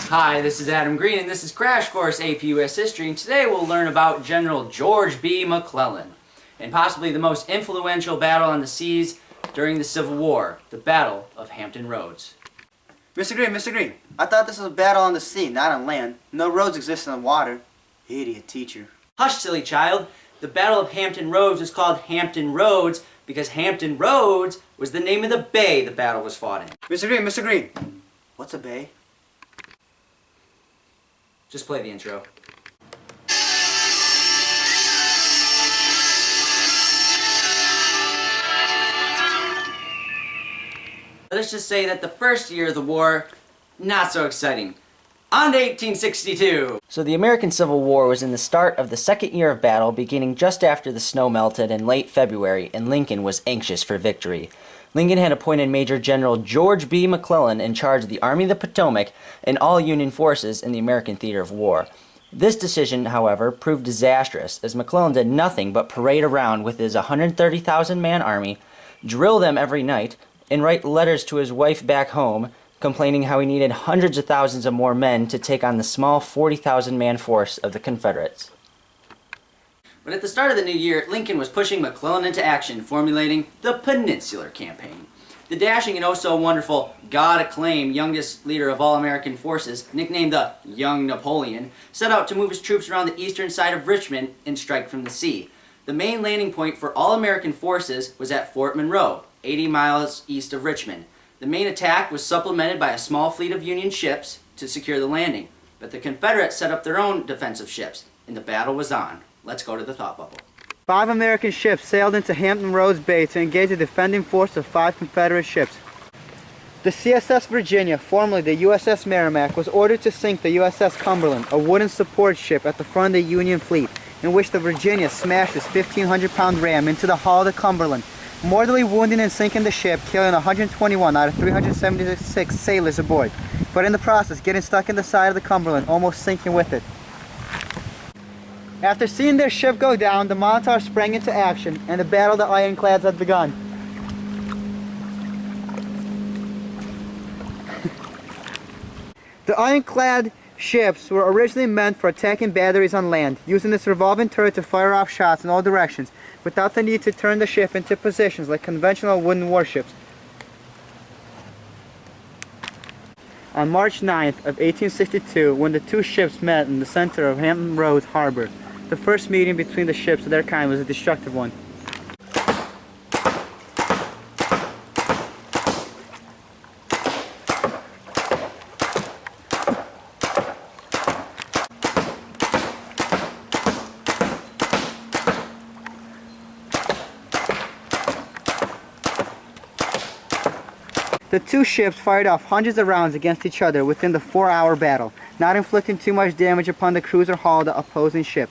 Hi, this is Adam Green, and this is Crash Course APUS History, and today we'll learn about General George B. McClellan, and possibly the most influential battle on the seas during the Civil War, the Battle of Hampton Roads. Mr. Green, I thought this was a battle on the sea, not on land. No roads exist in the water. Idiot teacher. Hush, silly child. The Battle of Hampton Roads was called Hampton Roads because Hampton Roads was the name of the bay the battle was fought in. Mr. Green, what's a bay? Just play the intro. Let's just say that the first year of the war, not so exciting. On to 1862! So the American Civil War was in the start of the second year of battle, beginning just after the snow melted in late February, and Lincoln was anxious for victory. Lincoln had appointed Major General George B. McClellan in charge of the Army of the Potomac and all Union forces in the American theater of war. This decision, however, proved disastrous, as McClellan did nothing but parade around with his 130,000-man army, drill them every night, and write letters to his wife back home, complaining how he needed hundreds of thousands of more men to take on the small 40,000-man force of the Confederates. But at the start of the new year, Lincoln was pushing McClellan into action, formulating the Peninsular Campaign. The dashing and oh-so-wonderful, God-acclaimed youngest leader of all American forces, nicknamed the Young Napoleon, set out to move his troops around the eastern side of Richmond and strike from the sea. The main landing point for all American forces was at Fort Monroe, 80 miles east of Richmond. The main attack was supplemented by a small fleet of Union ships to secure the landing, but the Confederates set up their own defensive ships, and the battle was on. Let's go to the thought bubble. 5 American ships sailed into Hampton Roads Bay to engage the defending force of 5 Confederate ships. The CSS Virginia, formerly the USS Merrimack, was ordered to sink the USS Cumberland, a wooden support ship at the front of the Union fleet, in which the Virginia smashed its 1,500-pound ram into the hull of the Cumberland, mortally wounding and sinking the ship, killing 121 out of 376 sailors aboard, but in the process getting stuck in the side of the Cumberland, almost sinking with it. After seeing their ship go down, the Monitor sprang into action, and the Battle of the Ironclads had begun. The ironclad ships were originally meant for attacking batteries on land, using this revolving turret to fire off shots in all directions, without the need to turn the ship into positions like conventional wooden warships. On March 9th of 1862, when the two ships met in the center of Hampton Roads Harbor, the first meeting between the ships of their kind was a destructive one. The two ships fired off hundreds of rounds against each other within the 4-hour battle, not inflicting too much damage upon the cruiser hull of the opposing ship.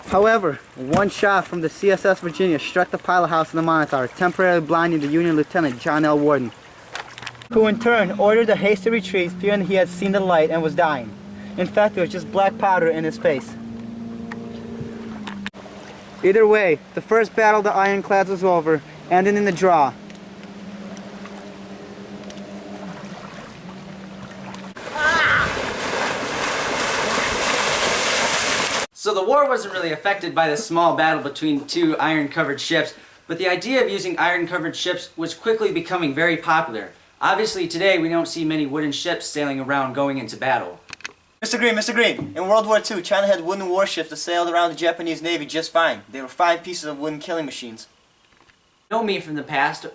However, one shot from the CSS Virginia struck the pilot house of the Monitor, temporarily blinding the Union Lieutenant John L. Warden, who in turn ordered a hasty retreat, fearing he had seen the light and was dying. In fact, there was just black powder in his face. Either way, the first battle of the ironclads was over, ending in the draw. So the war wasn't really affected by the small battle between two iron-covered ships, but the idea of using iron-covered ships was quickly becoming very popular. Obviously today we don't see many wooden ships sailing around going into battle. Mr. Green, in World War II, China had wooden warships that sailed around the Japanese Navy just fine. They were 5 pieces of wooden killing machines. You know me from the past.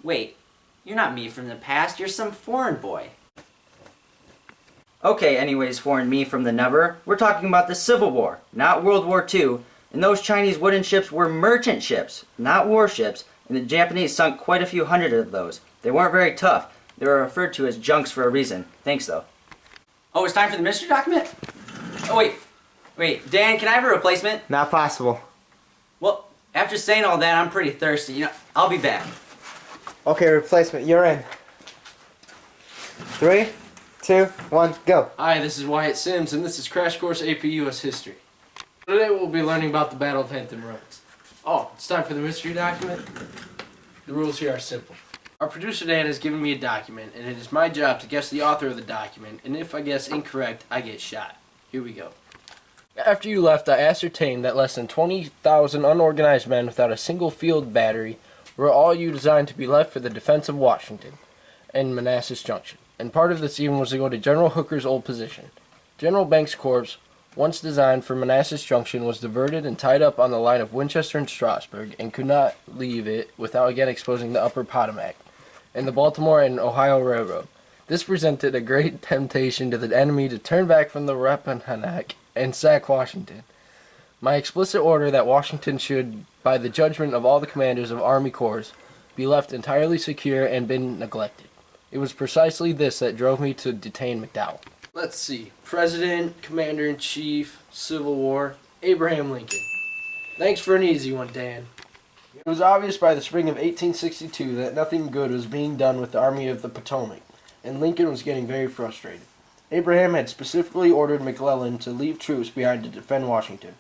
Wait, you're not me from the past, you're some foreign boy. Okay, anyways, foreign me from the never, we're talking about the Civil War, not World War II, and those Chinese wooden ships were merchant ships, not warships, and the Japanese sunk quite a few hundred of those. They weren't very tough. They were referred to as junks for a reason. Thanks, though. Oh, it's time for the mystery document? Oh, wait, Dan, can I have a replacement? Not possible. Well, after saying all that, I'm pretty thirsty. You know, I'll be back. Okay, replacement, you're in. 3, 2, 1, go. Hi, this is Wyatt Sims, and this is Crash Course APUS History. Today we'll be learning about the Battle of Hampton Roads. Oh, it's time for the mystery document. The rules here are simple. Our producer Dan has given me a document, and it is my job to guess the author of the document, and if I guess incorrect, I get shot. Here we go. After you left, I ascertained that less than 20,000 unorganized men without a single field battery were all you designed to be left for the defense of Washington and Manassas Junction. And part of this even was to go to General Hooker's old position. General Banks' corps, once designed for Manassas Junction, was diverted and tied up on the line of Winchester and Strasburg, and could not leave it without again exposing the upper Potomac and the Baltimore and Ohio Railroad. This presented a great temptation to the enemy to turn back from the Rappahannock and sack Washington. My explicit order that Washington should, by the judgment of all the commanders of army corps, be left entirely secure and been neglected. It was precisely this that drove me to detain McDowell. Let's see. President, Commander-in-Chief, Civil War, Abraham Lincoln. Thanks for an easy one, Dan. It was obvious by the spring of 1862 that nothing good was being done with the Army of the Potomac, and Lincoln was getting very frustrated. Abraham had specifically ordered McClellan to leave troops behind to defend Washington,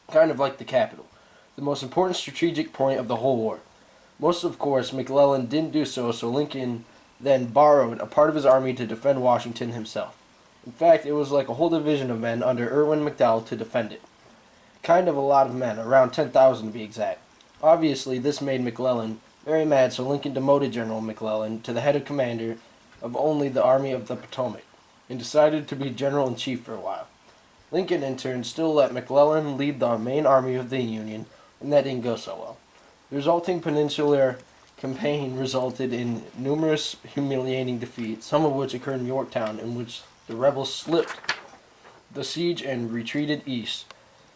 kind of like the capital, the most important strategic point of the whole war. Most of course, McClellan didn't do so, so Lincoln then borrowed a part of his army to defend Washington himself. In fact, it was like a whole division of men under Irwin McDowell to defend it. Kind of a lot of men, around 10,000 to be exact. Obviously, this made McClellan very mad, so Lincoln demoted General McClellan to the head of commander of only the Army of the Potomac, and decided to be general-in-chief for a while. Lincoln, in turn, still let McClellan lead the main army of the Union, and that didn't go so well. The resulting Peninsular Campaign resulted in numerous humiliating defeats, some of which occurred in Yorktown, in which the rebels slipped the siege and retreated east.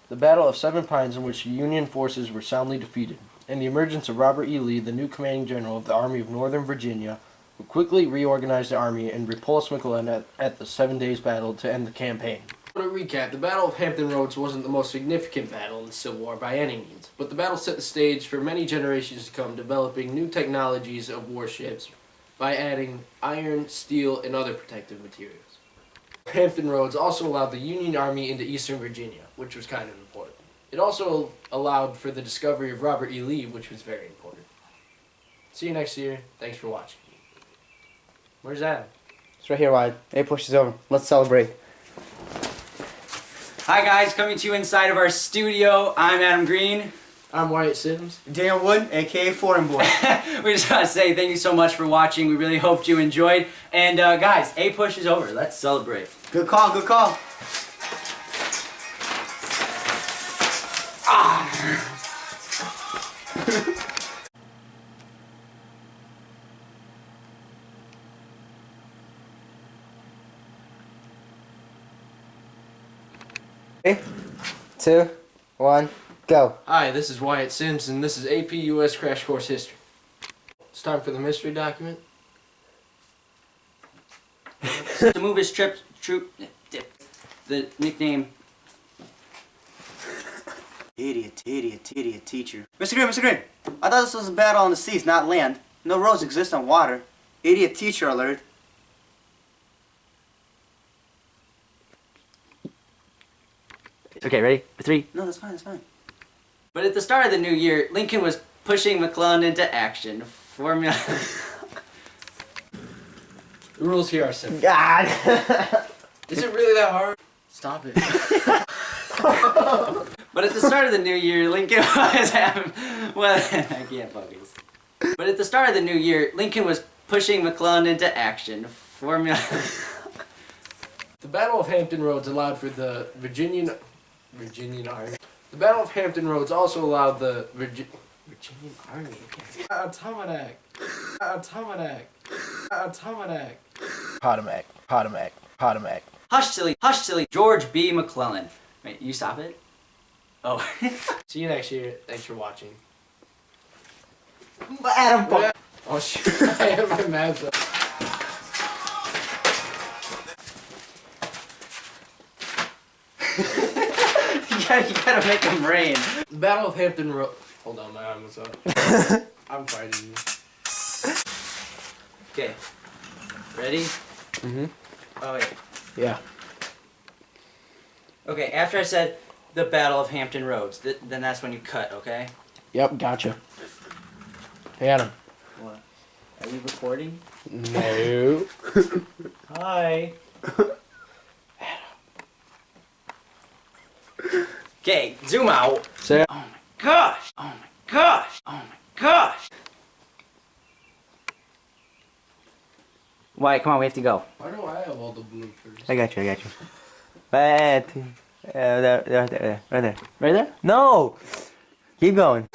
The Battle of Seven Pines, in which Union forces were soundly defeated, and the emergence of Robert E. Lee, the new commanding general of the Army of Northern Virginia, who quickly reorganized the army and repulsed McClellan at the 7 days battle to end the campaign. To recap, the Battle of Hampton Roads wasn't the most significant battle in the Civil War by any means, but the battle set the stage for many generations to come, developing new technologies of warships by adding iron, steel, and other protective materials. Hampton Roads also allowed the Union Army into eastern Virginia, which was kind of important. It also allowed for the discovery of Robert E. Lee, which was very important. See you next year. Thanks for watching. Where's Adam? It's right here, Wyatt. APUSH is over. Let's celebrate. Hi guys, coming to you inside of our studio. I'm Adam Green. I'm Wyatt Sims. Dan Wood, a.k.a. Foreign Boy. We just want to say thank you so much for watching. We really hoped you enjoyed. And guys, APUSH is over. Let's celebrate. Good call, good call. Three, 2, 1, go. Hi, this is Wyatt Sims, and this is APUS Crash Course History. It's time for the mystery document. To move his the nickname. Idiot teacher. Mr. Green, I thought this was a battle on the seas, not land. No roads exist on water. Idiot teacher alert. Okay, ready? For 3. No, that's fine. But at the start of the new year, Lincoln was pushing McClellan into action. Formula. The rules here are simple. God. Is it really that hard? Stop it. But at the start of the new year, Lincoln was having. Well, I can't focus. But at the start of the new year, Lincoln was pushing McClellan into action. Formula. The Battle of Hampton Roads allowed for the Virginian Army. The Battle of Hampton Roads also allowed the Virginian Army. Potomac. Hush, silly. George B. McClellan. Wait, you stop it? Oh. See you next year. Thanks for watching. Adam. Oh shoot, I have my maps up. You gotta make them rain. The Battle of Hampton Roads. Hold on, my arm was up. I'm fighting you. Okay. Ready? Mm-hmm. Oh, wait. Yeah. Okay, after I said the Battle of Hampton Roads, then that's when you cut, okay? Yep, gotcha. Hey, Adam. What? Are you recording? No. Hi. Okay, zoom out. Say. Oh my gosh. Oh my gosh. Oh my gosh. Why? Come on, we have to go. Why do I have all the bloopers? I got you. But, there. Right there? No! Keep going.